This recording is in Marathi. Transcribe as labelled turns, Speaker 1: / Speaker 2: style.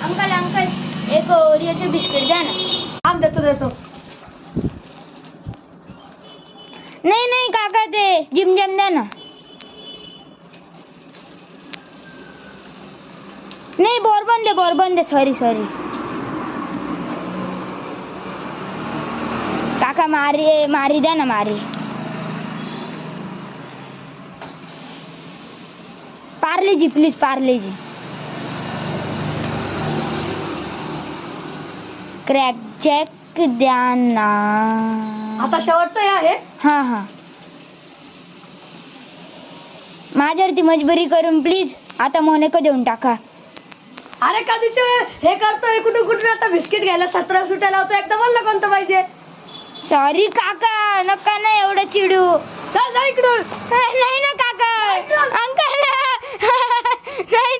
Speaker 1: अंकल अंकल एक ओरिओचे बिस्किट द्या ना.
Speaker 2: देतो.
Speaker 1: नाही नाही काका ते जिमजम द्या ना. नाही बोरबन दे सॉरी काका मारी द्या ना मारी. पार्लेजी प्लीज पार्लेजी. क्रॅक चेक द्या ना.
Speaker 2: आता शेवटचं हे आहे.
Speaker 1: हा माझ्यावरती मजबुरी करून प्लीज आता मोनेको देऊन टाका.
Speaker 2: अरे कधीच हे करतोय कुठून आता बिस्किट घ्यायला 17 सुट्या लावतो. एकदा म्हणलं कोणतं पाहिजे.
Speaker 1: सॉरी काका नका ना एवढं चिडू.
Speaker 2: चल जा इकडून.
Speaker 1: नाही ना काका अंकल नाही